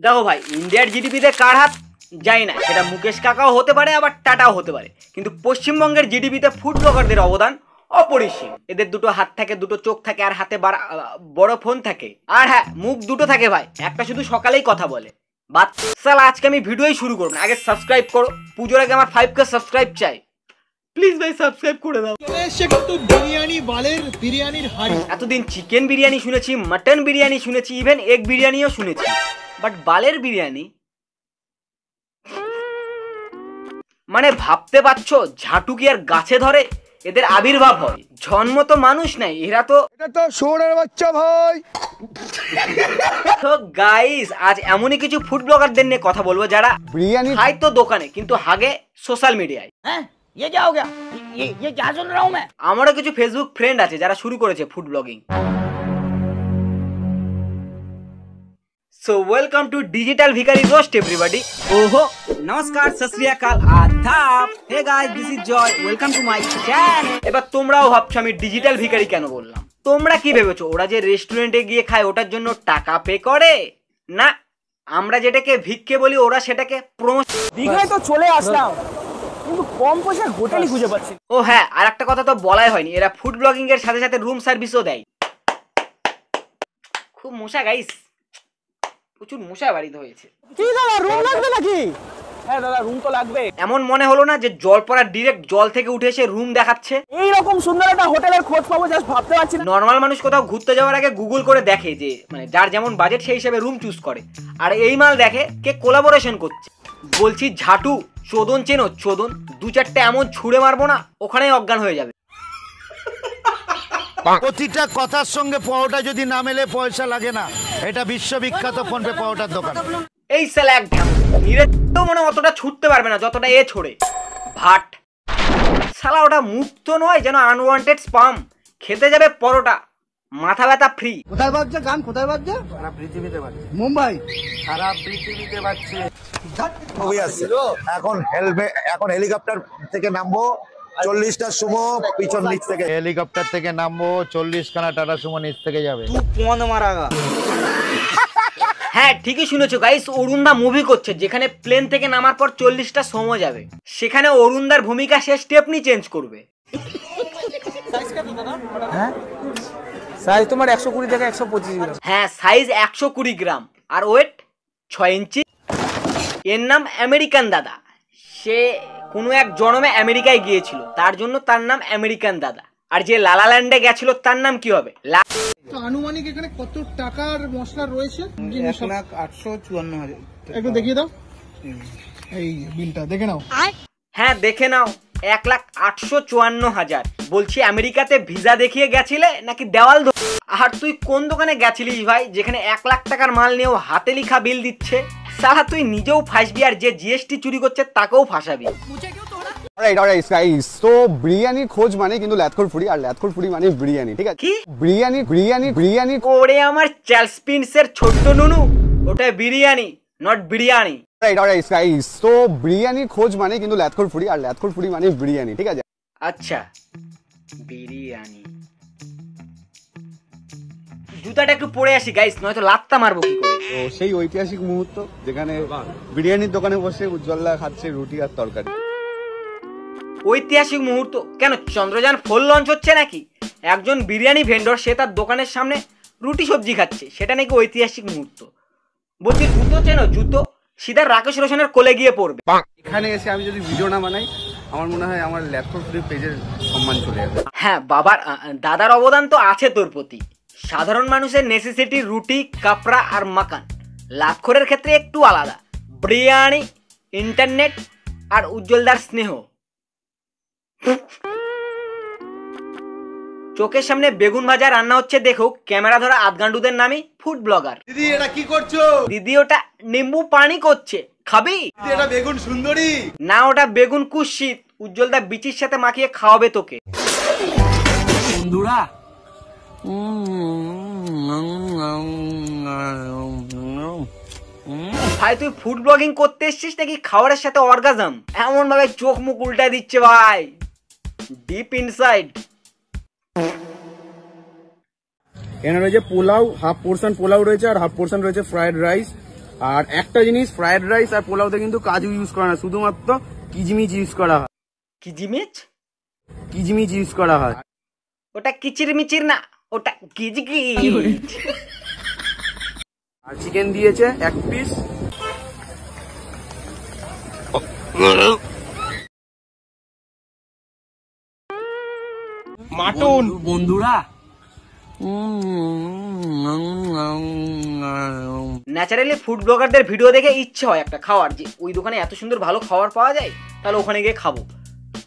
দেখো ভাই, ইন্ডিয়ার জিডিপিতে কার হাত যায় না, সেটা মুকেশ কাকাও হতে পারে আবার টাটাও হতে পারে, কিন্তু পশ্চিমবঙ্গের জিডিপিতে ফুড ব্লগারদের অবদান অপরিসীম। এদের দুটো হাত থাকে, দুটো চোখ থাকে, আর হাতে বড় ফোন থাকে, আর হ্যাঁ মুখ দুটো থাকে ভাই, একটা শুধু সকালেই কথা বলে। বাচ্চাল আজকে আমি ভিডিওই শুরু করব না, আগে সাবস্ক্রাইব করো। পুজোর আগে আমার 5k সাবস্ক্রাইব চাই, প্লিজ ভাই সাবস্ক্রাইব করে দাও। বিরিয়ানি, বালের বিরিয়ানির হাড়ি। এতদিন চিকেন বিরিয়ানি শুনেছি, মটন বিরিয়ানি শুনেছি, ইভেন এগ বিরিয়ানিও শুনেছি, বাট বালের বিরিয়ানি মানে ভাবতে পারছো ঝাঁটু কি আর গাছে ধরে? এদের আবির্ভাব হয়, জন্ম তো মানুষ নাই, এরা তো এটা তো শুয়োরের বাচ্চা ভাই। তো গাইস, আজ এমনই কিছু ফুড ব্লগারদের নিয়ে কথা বলবো যারা বিরিয়ানি খায় তো দোকানে কিন্তু হাগে সোশ্যাল মিডিয়ায়। हैं? ये क्या हो गया? ये क्या सुन रहा हूँ मैं? আমারও কিছু ফেসবুক ফ্রেন্ড আছে যারা শুরু করেছে food blogging. So welcome to Digital Vikari Roast everybody. ओहो नमस्कार सत श्री अकाल आदाब। Hey guys this is Joy, welcome to my channel. এবার তোমরাও ভাবছো আমি ডিজিটাল ভিখারি কেন বললাম। তোমরা কি ভেবেছো ওরা যে রেস্টুরেন্টে গিয়ে খায় ওটার জন্য টাকা পে করে? না, আমরা যেটাকে ভিক্ষে বলি ওরা সেটাকে প্রমোশন। দীঘায় তো চলে আসলাম কিন্তু কম পয়সার হোটেলই খুঁজে পাচ্ছি। ও হ্যাঁ, আর একটা কথা তো বলাই হয়নি, এরা ফুড ব্লগিং এর সাথে সাথে রুম সার্ভিসও দেয়। খুব মশা গাইস, প্রচুর মশা বাড়িতে হয়েছে। কি দাদা রুম লাগবে নাকি? হ্যাঁ দাদা রুম তো লাগবে। এমন মনে হলো না যে জল পড়া ডিরেক্ট জল থেকে উঠে এসে রুম দেখাচ্ছে? এই রকম সুন্দর একটা হোটেলের খোঁজ পাবো জাস্ট ভাবতে পারছি না। নর্মাল মানুষ কোথাও ঘুরতে যাওয়ার আগে গুগল করে দেখে যে মানে যার যেমন বাজেট সেই হিসেবে রুম চুজ করে, আর এই মাল দেখে কে কোলাবোরেশন করছে। বলছি ঝাঁটু চোদন চেনো? চোদন দু চারটে এমন ছুঁড়ে মারবো না ওখানেই অজ্ঞান হয়ে যাবে। প্রতিটা কথার সঙ্গে পাওয়াটা যদি না মেলে পয়সা লাগে না। এটা বিশ্ববিখ্যাত ফোনপে পাওয়াটার দোকান। এই সালা এক নিরে তো মনে অতটা ছুটতে পারবে না যতটা এ ছোড়ে ভাট। সালা ওটা মুক্ত নয়, যেন আনওয়ান্টেড স্পাম। খেতে যাবে পরোটা, মাথা ব্যথা ফ্রি। কোথায় বাজছে গান? কোথায় বাজছে? সারা পৃথিবীতে বাজছে। মুম্বাই। সারা পৃথিবীতে বাজছে। এখন হেলিকপ্টার থেকে নামবো 40টা সুমো পিছন নিচ থেকে। হেলিকপ্টার থেকে নামবো 40 খানা টাটা সুমো নিচ থেকে যাবে। হ্যাঁ ঠিকই শুনেছো গাইস, অরুণদা মুভি করছে যেখানে প্লেন থেকে নামার পর 40টা সময় যাবে, সেখানে অরুণদার ভূমিকা সে স্টেপনি চেঞ্জ করবে। হ্যাঁ সাইজ তোমার 120 থেকে 125 গ্রাম। হ্যাঁ সাইজ 120 গ্রাম আর ওয়েট 6 ইঞ্চি। এর নাম আমেরিকান দাদা। সে কোনো এক জন্মে আমেরিকায় গিয়েছিল, তার জন্য তার নাম আমেরিকান দাদা। আর যে লালাল্যান্ডে গেছিল তার নাম কি হবে? আনুমানিক এখানে কত টাকার মশলা রয়েছে? 1,854,000। একটু দেখিয়ে দাও এই বিলটা, দেখে নাও। হ্যাঁ দেখে নাও, 1,854,000। বলছি আমেরিকাতে ভিসা দেখিয়ে গেছিলে নাকি দেওয়াল? আর তুই কোন দোকানে গেছিলিস ভাই যেখানে 1 লাখ টাকার মাল নিয়েও হাতে লিখা বিল দিচ্ছে? সালা তুই নিজেও ফাঁসবি আর যে জিএসটি চুরি করছে তাকেও ফাঁসাবি। অলরাইট গাইস, তো বিরিয়ানির খোঁজ মানে কিন্তু ল্যাথখোর ফুডি, আর ল্যাথখোর ফুডি মানে বিরিয়ানি, ঠিক আছে? কি বিরিয়ানি করে আমার চালস্পিনসের ছোট্ট নুনু, ওটা biryani not biryani. Alright guys, তো বিরিয়ানির খোঁজ মানে কিন্তু ল্যাথখোর ফুডি, আর ল্যাথখোর ফুডি মানে বিরিয়ানি, ঠিক আছে? আচ্ছা বিরিয়ানি। জুতাটা একটু পরে আসি গাইস, নয়তো লাত্তা মারবো কি করে। তো সেই ঐতিহাসিক মুহূর্ত যেখানে বিরিয়ানির দোকানে বসে উজ্জ্বলদা খাচ্ছে রুটি আর তরকারি। ঐতিহাসিক মুহূর্ত কেন? চন্দ্রযান 4 লঞ্চ হচ্ছে নাকি? একজন বিরিয়ানি ভেন্ডর সে তার দোকানের সামনে রুটি সবজি খাচ্ছে, সেটা নাকি ঐতিহাসিক মুহূর্ত? বলছি জুতো চেনো? জুতো সিধা রাকেশ রোশনের কোলে গিয়ে পড়বে। এখানে এসে আমি যদি ভিডিও না বানাই আমার মনে হয় আমার ল্যাথখোর ফুডি পেজের সম্মান চলে যাবে। হ্যাঁ বাবার দাদার অবদান তো আছে তোর প্রতি। সাধারণ মানুষের নেসেসিটি রুটি, কাপড়া আর মাকান, লাখখোরের ক্ষেত্রে একটু আলাদা। বিরিয়ানি, ইন্টারনেট আর উজ্জ্বলদার স্নেহ। চোখের সামনে বেগুন ভাজা রান্না হচ্ছে দেখো, ক্যামেরা ধরা আধগান্ডুদের নামই ফুড ব্লগার। দিদি এটা কি করছো? দিদি ওটা নিম্বু পানি করছে, খাবি? দিদি এটা বেগুন সুন্দরী না, ওটা বেগুন কুৎসিত। উজ্জ্বলদা বিচির সাথে মাখিয়ে খাওয়াবে তোকে। বন্ধুরা ভাই তুই ফুড ব্লগিং করতে এসছিস নাকি খাবারের সাথে অর্গাজম? এমন ভাবে চোখ মুখ উল্টায় দিচ্ছে ভাই, ডিপ ইনসাইড। এখানে রয়েছে পোলাও, হাফ পোর্শন পোলাও রয়েছে আর হাফ পোর্শন রয়েছে ফ্রাইড রাইস, আর একটা জিনিস, ফ্রাইড রাইস আর পোলাওতে কিন্তু কাজু ইউজ করা না, শুধুমাত্র কিচমিচ ইউজ করা হয়। কিজিমিচ? কিচমিচ ইউজ করা হয়। ওটা কিচির মিচির না, ওটা কিচকিচ। আর চিকেন দিয়েছে 1 পিস। মাটন। বন্ধুরা, ন্যাচারালি ফুড ব্লগারদের ভিডিও দেখে ইচ্ছে হয় একটা খাওয়ার, যে ওই দোকানে এত সুন্দর ভালো খাবার পাওয়া যায়, তাহলে ওখানে গিয়ে খাবো।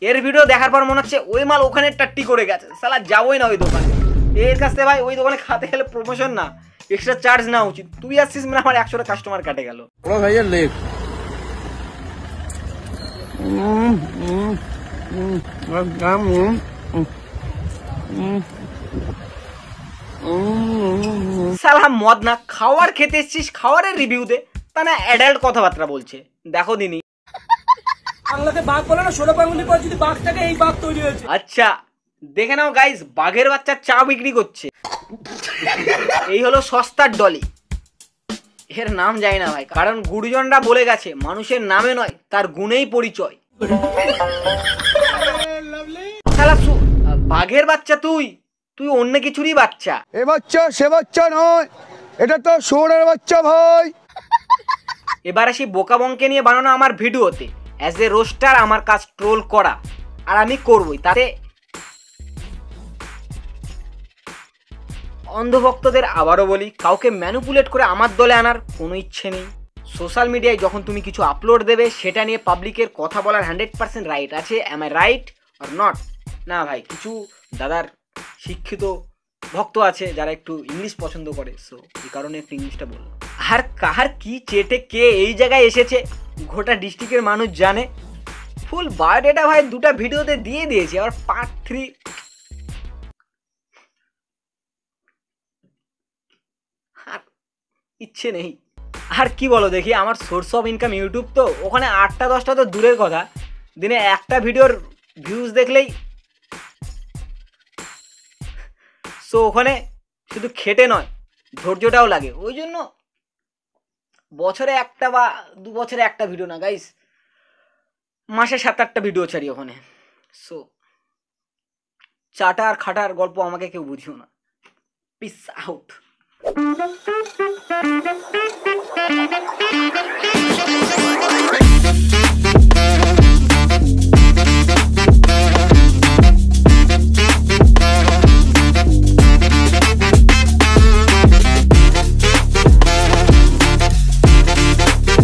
এর ভিডিও দেখার পর মনে হচ্ছে ওই মাল ওখানে টাট্টি করে গেছে, সালা যাবোই না ওই দোকানে। এর কাছ থেকে ভাই ওই দোকানে খেতে গেলে প্রমোশন না, এক্সট্রা চার্জ নেওয়া উচিত। তুই আসছিস মানে আমার 100টা কাস্টমার কাটে গেল। বড় ভাইয়ের লেগ। সালা মদ না, খাওয়ার খেতে এসছিস, খাওয়ারের রিভিউ দে, তা না অ্যাডাল্ট কথাবার্তা বলছে। দেখো দিনি। বাংলাতে বাঘ বলে না, 16 পাঙ্গুলি পর যদি বাঘ থাকে, এই বাঘ তৈরি হয়েছে। আচ্ছা দেখে নাও গাইস, বাঘের বাচ্চা চা বিক্রি করছে। এই হলো সস্তার ডলি। এর নাম জানি না ভাই, কারণ গুরুজনরা বলে গেছে মানুষের নামে নয় তার গুণেই পরিচয়। শালা বাঘের বাচ্চা তুই, তুই অন্য কিছুরই বাচ্চা। এ বাচ্চা সে বাচ্চা নয়, এটা তো শুয়োরের বাচ্চা ভাই। এবার আসি বোকাবংকে নিয়ে বানানো আমার ভিডিওতে। অ্যাজ এ রোস্টার আমার কাজ ট্রোল করা, আর আমি করবই। তাতে অন্ধভক্তদের আবারও বলি, কাউকে ম্যানিপুলেট করে আমার দলে আনার কোনো ইচ্ছে নেই। সোশ্যাল মিডিয়ায় যখন তুমি কিছু আপলোড দেবে, সেটা নিয়ে পাবলিকের কথা বলার 100% রাইট আছে। Am I right or not? না ভাই, কিছু দাদার শিক্ষিত ভক্ত আছে যারা একটু ইংলিশ পছন্দ করে, সো এই কারণে একটু ইংলিশটা বললাম। আর কাহার কি চেটে কে এই জায়গায় এসেছে গোটা ডিস্ট্রিক্টের মানুষ জানে। ফুল বায়োডেটা ভাই 2টা ভিডিওতে দিয়ে দিয়েছে, আর পার্ট 3 আর ইচ্ছে নেই। আর কি বলো দেখি, আমার সোর্স অফ ইনকাম ইউটিউব, তো ওখানে 8টা 10টা তো দূরের কথা, দিনে একটা ভিডিওর ভিউজ দেখলেই সো ওখানে শুধু খেটে নয়, ধৈর্যটাও লাগে। ওই জন্য বছরে একটা বা 2 বছরে একটা ভিডিও না গাইস, মাসে 7-8টা ভিডিও ছাড়ি ওখানে। সো চাটা আর খাটার গল্প আমাকে কেউ বুঝিও না। Piece out.